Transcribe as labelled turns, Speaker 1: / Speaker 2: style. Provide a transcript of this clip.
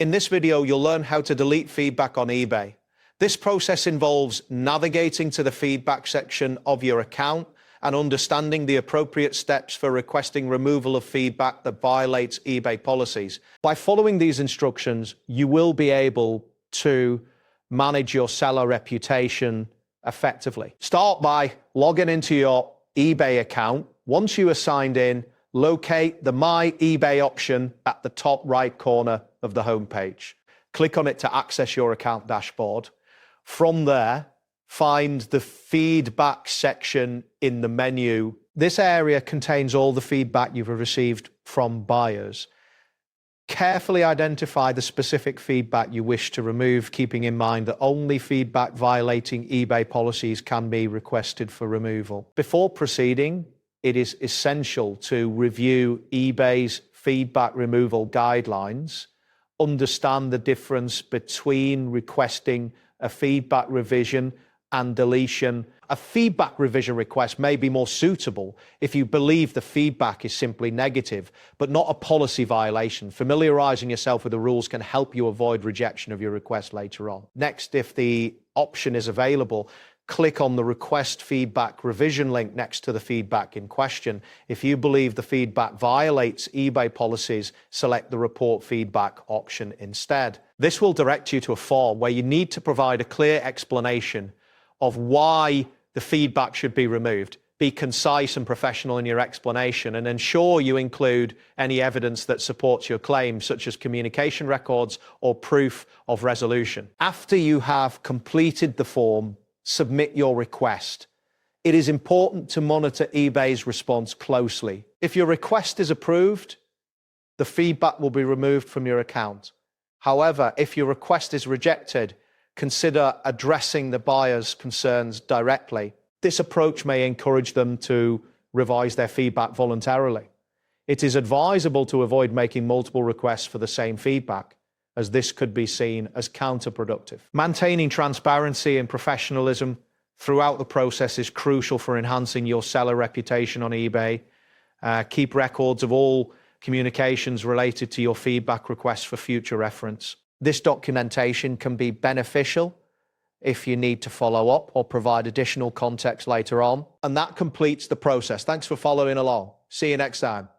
Speaker 1: In this video, you'll learn how to delete feedback on eBay. This process involves navigating to the feedback section of your account and understanding the appropriate steps for requesting removal of feedback that violates eBay policies. By following these instructions, you will be able to manage your seller reputation effectively. Start by logging into your eBay account. Once you are signed in, locate the My eBay option at the top right corner of the homepage. Click on it to access your account dashboard. From there, find the feedback section in the menu. This area contains all the feedback you've received from buyers. Carefully identify the specific feedback you wish to remove, keeping in mind that only feedback violating eBay policies can be requested for removal. Before proceeding, it is essential to review eBay's feedback removal guidelines, understand the difference between requesting a feedback revision and deletion. A feedback revision request may be more suitable if you believe the feedback is simply negative, but not a policy violation. Familiarizing yourself with the rules can help you avoid rejection of your request later on. Next, if the option is available, click on the Request Feedback Revision link next to the feedback in question. If you believe the feedback violates eBay policies, select the Report Feedback option instead. This will direct you to a form where you need to provide a clear explanation of why the feedback should be removed. Be concise and professional in your explanation and ensure you include any evidence that supports your claim, such as communication records or proof of resolution. After you have completed the form, submit your request. It is important to monitor eBay's response closely. If your request is approved, the feedback will be removed from your account. However, if your request is rejected, consider addressing the buyer's concerns directly. This approach may encourage them to revise their feedback voluntarily. It is advisable to avoid making multiple requests for the same feedback, as this could be seen as counterproductive. Maintaining transparency and professionalism throughout the process is crucial for enhancing your seller reputation on eBay. Keep records of all communications related to your feedback requests for future reference. This documentation can be beneficial if you need to follow up or provide additional context later on. And that completes the process. Thanks for following along. See you next time.